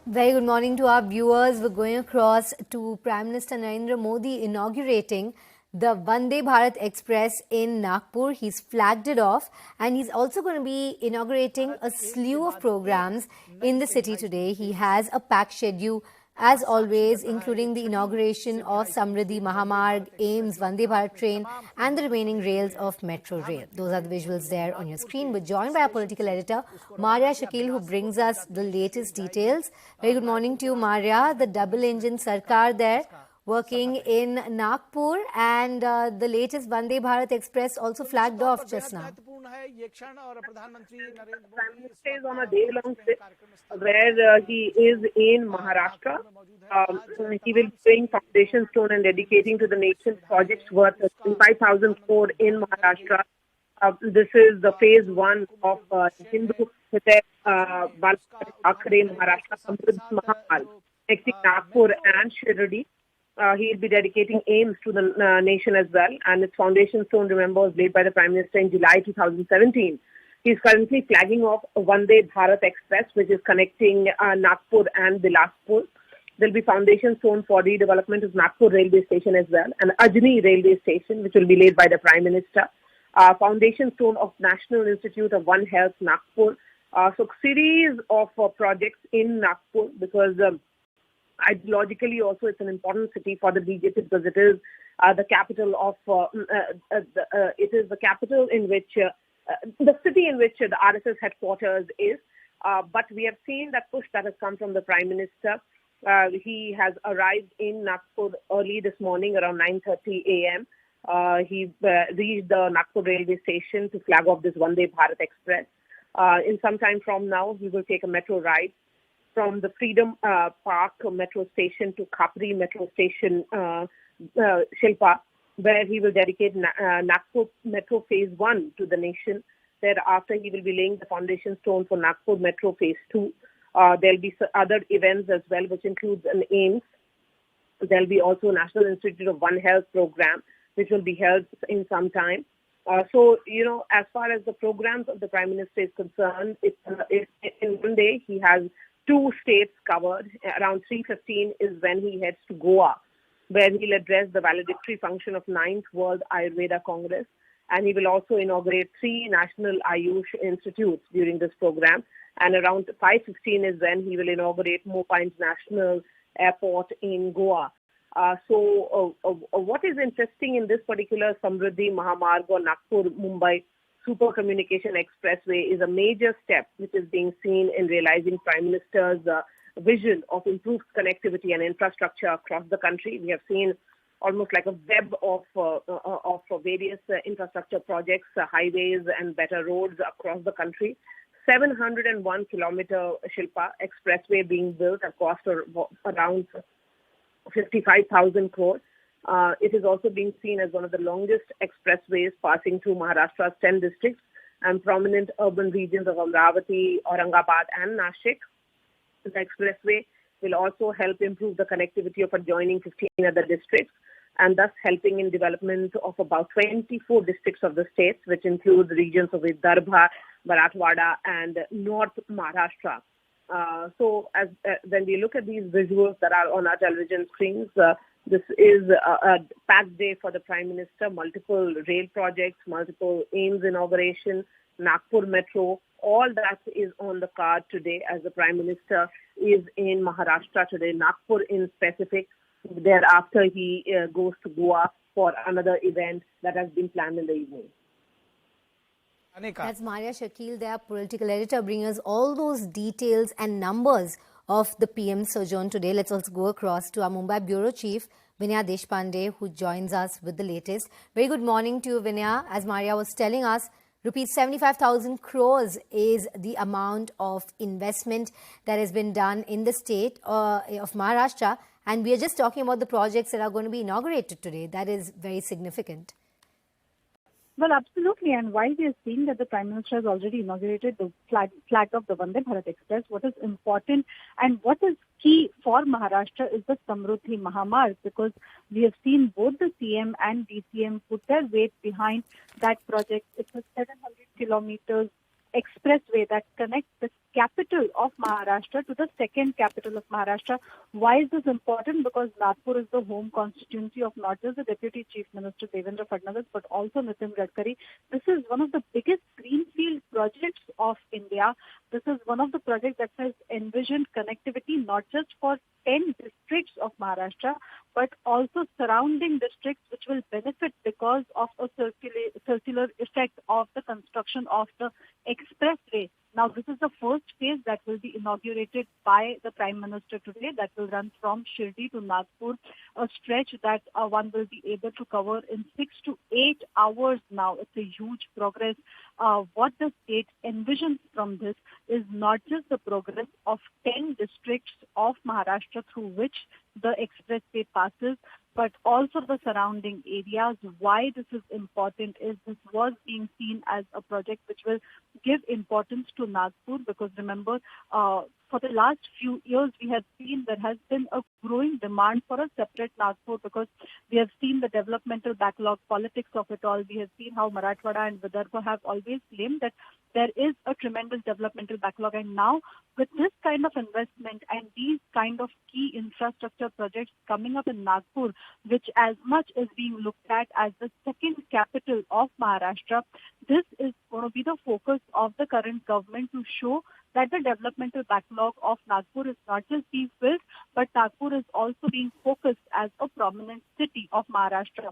Very good morning to our viewers. We're going across to Prime Minister Narendra Modi inaugurating the Vande Bharat Express in Nagpur. He's flagged it off, and he's also going to be inaugurating a slew of programs in the city today. He has a packed schedule as always, including the inauguration of Samriddhi Mahamarg, AIMS, Vande Bharat train and the remaining rails of Metro Rail. Those are the visuals there on your screen. We're joined by our political editor, Maria Shakil, who brings us the latest details. Very good morning to you, Maria. The double-engine Sarkar there working in Nagpur, and the latest Vande Bharat Express also flagged off just now. Prime Minister is on a day-long trip where he is in Maharashtra. He will bring foundation stone and dedicating to the nation projects worth 5,000 crore in Maharashtra. This is the phase one of Hindu Vande Bharat Maharashtra Samriddhi Mahamarg, connecting Nagpur and Shirdi. He will be dedicating AIMS to the nation as well, and its foundation stone, remember, was laid by the Prime Minister in July 2017. He is currently flagging off Vande Bharat Express, which is connecting Nagpur and Bilaspur. There will be foundation stone for redevelopment of Nagpur railway station as well, and Ajni railway station, which will be laid by the Prime Minister. Foundation stone of National Institute of One Health, Nagpur. So, series of projects in Nagpur, because ideologically also it's an important city for the BJP, because it is the capital of it is the capital in which the city in which the RSS headquarters is. But we have seen that push that has come from the Prime Minister. He has arrived in Nagpur early this morning around 9:30 a.m. He reached the Nagpur railway station to flag off this Vande Bharat Express. In some time from now, he will take a metro ride from the Freedom Park metro station to Khapri metro station, Shilpa, where he will dedicate Nagpur Metro Phase 1 to the nation. Thereafter, he will be laying the foundation stone for Nagpur Metro Phase 2. There will be other events as well, which includes an AIMS. There will be also National Institute of One Health program, which will be held in some time. So, as far as the programs of the Prime Minister is concerned, in one day he has 2 states covered. Around 3:15 is when he heads to Goa, where he'll address the valedictory function of 9th World Ayurveda Congress. And he will also inaugurate 3 national Ayush institutes during this program. And around 5:15 is when he will inaugurate Mopa International Airport in Goa. So what is interesting in this particular Samriddhi Mahamarg or Nagpur-Mumbai Super Communication Expressway is a major step which is being seen in realizing Prime Minister's vision of improved connectivity and infrastructure across the country. We have seen almost like a web of various infrastructure projects, highways and better roads across the country. 701 kilometer Shilpa expressway being built at cost around 55,000 crore. It is also being seen as one of the longest expressways passing through Maharashtra's 10 districts and prominent urban regions of Amravati, Aurangabad and Nashik. The expressway will also help improve the connectivity of adjoining 15 other districts, and thus helping in development of about 24 districts of the states, which include the regions of Vidarbha, Marathwada and North Maharashtra. So when we look at these visuals that are on our television screens, this is a packed day for the Prime Minister. Multiple rail projects, multiple AIMS inauguration, Nagpur Metro, all that is on the card today as the Prime Minister is in Maharashtra today, Nagpur in specific. Thereafter, he goes to Goa for another event that has been planned in the evening. That's Maria Shakil, their political editor, bringing us all those details and numbers of the PM sojourn today. Let's also go across to our Mumbai Bureau Chief, Vinaya Deshpande, who joins us with the latest. Very good morning to you, Vinaya. As Maria was telling us, rupees 75,000 crores is the amount of investment that has been done in the state of Maharashtra. And we are just talking about the projects that are going to be inaugurated today. That is very significant. Well, absolutely. And while we are seeing that the Prime Minister has already inaugurated the flag of the Vande Bharat Express, what is important and what is key for Maharashtra is the Samriddhi Mahamarg, because we have seen both the CM and DCM put their weight behind that project. It's a 700 kilometers expressway that connects the capital of Maharashtra to the second capital of Maharashtra. Why is this important? Because Nagpur is the home constituency of not just the Deputy Chief Minister Devendra Fadnavis but also Nitin Gadkari. This is one of the biggest greenfield projects of India. This is one of the projects that has envisioned connectivity not just for 10 districts of Maharashtra but also surrounding districts which will benefit because of a circular effect of the construction of the expressway. Now, this is the first phase that will be inaugurated by the Prime Minister today that will run from Shirdi to Nagpur, a stretch that one will be able to cover in 6 to 8 hours now. It's a huge progress. What the state envisions from this is not just the progress of 10 districts of Maharashtra through which the expressway passes, but also the surrounding areas. Why this is important is this was being seen as a project which will give importance to Nagpur, because remember, for the last few years we have seen there has been a growing demand for a separate Nagpur, because we have seen the developmental backlog politics of it all. We have seen how Marathwada and Vidarbha have always claimed that there is a tremendous developmental backlog, and now with this kind of investment and these kind of key infrastructure projects coming up in Nagpur, which as much is being looked at as the second capital of Maharashtra, this is going to be the focus of the current government to show that the developmental backlog of Nagpur is not just being filled, but Nagpur is also being focused as a prominent city of Maharashtra.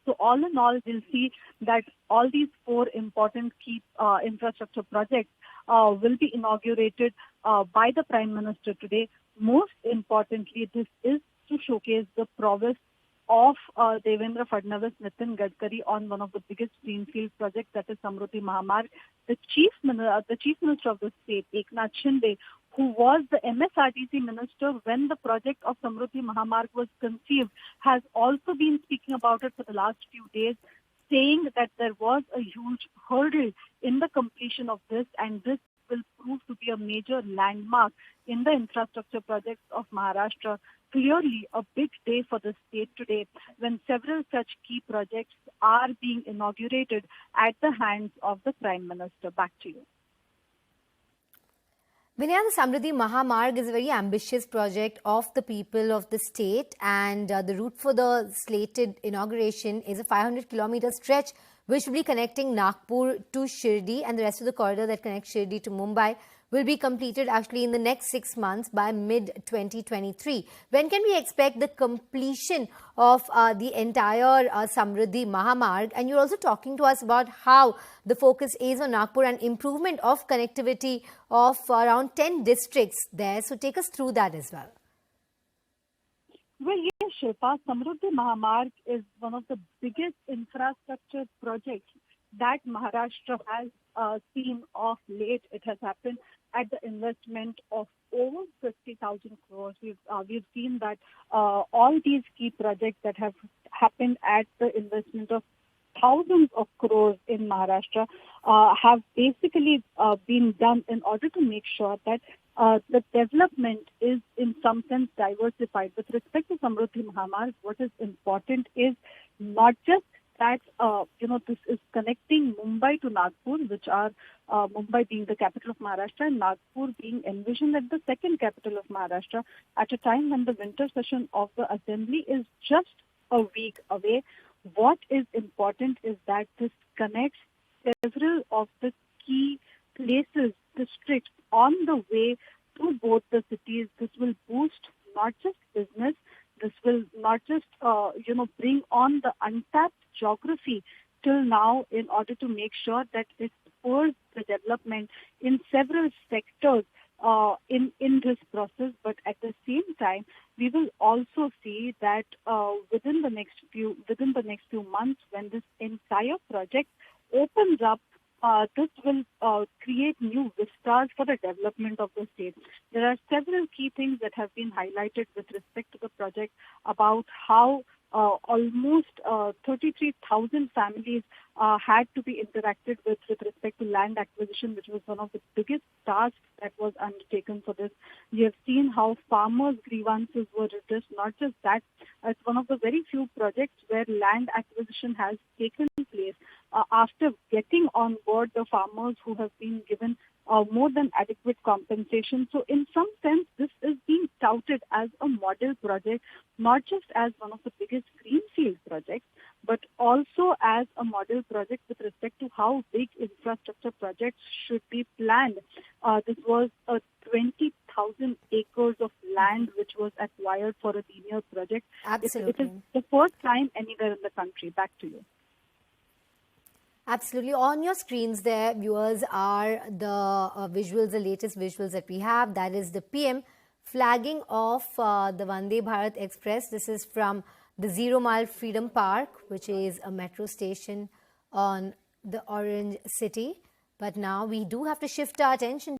So all in all, we'll see that all these four important key infrastructure projects will be inaugurated by the Prime Minister today. Most importantly, this is to showcase the prowess of Devendra Fadnavis, Nitin Gadkari on one of the biggest greenfield projects, that is Samruddhi Mahamarg. The Chief Minister of the state, Eknath Shinde, who was the MSRTC minister when the project of Samruddhi Mahamarg was conceived, has also been speaking about it for the last few days, saying that there was a huge hurdle in the completion of this, and this will prove to be a major landmark in the infrastructure projects of Maharashtra. Clearly a big day for the state today, when several such key projects are being inaugurated at the hands of the Prime Minister. Back to you. Vinaya, the Samruddhi Mahamarg is a very ambitious project of the people of the state, and the route for the slated inauguration is a 500-kilometer stretch which will be connecting Nagpur to Shirdi, and the rest of the corridor that connects Shirdi to Mumbai will be completed actually in the next 6 months by mid-2023. When can we expect the completion of the entire Samruddhi Mahamarg? And you're also talking to us about how the focus is on Nagpur and improvement of connectivity of around 10 districts there. So take us through that as well. Well, yes, Shilpa, Samruddhi Mahamarg is one of the biggest infrastructure projects that Maharashtra has seen of late. It has happened at the investment of over 50,000 crores. We've seen that all these key projects that have happened at the investment of thousands of crores in Maharashtra have basically been done in order to make sure that the development is in some sense diversified. With respect to Samruddhi Mahamarg, what is important is not just that, this is connecting Mumbai to Nagpur, which are Mumbai being the capital of Maharashtra and Nagpur being envisioned as the second capital of Maharashtra at a time when the winter session of the assembly is just a week away. What is important is that this connects several of the key places, districts on the way to both the cities. This will boost not just business, this will not just, bring on the untapped geography till now in order to make sure that it spurs the development in several sectors in this process. But at the same time, we will also see that within the next few months, when this entire project opens up, this will create new vistas for the development of the state. There are several key things that have been highlighted with respect to the project about how almost 33,000 families had to be interacted with respect to land acquisition, which was one of the biggest tasks that was undertaken for this. We have seen how farmers' grievances were redressed. Not just that, it's one of the very few projects where land acquisition has taken place after getting on board the farmers who have been given more than adequate compensation. So in some sense, this is being touted as a model project, not just as one of the biggest greenfield projects, but also as a model project with respect to how big infrastructure projects should be planned. This was a 20,000 acres of land which was acquired for a linear project. Absolutely. It is the first time anywhere in the country. Back to you. Absolutely. On your screens there, viewers, are the visuals, the latest visuals that we have. That is the PM flagging of the Vande Bharat Express. This is from the Zero Mile Freedom Park, which is a metro station on the Orange City. But now we do have to shift our attention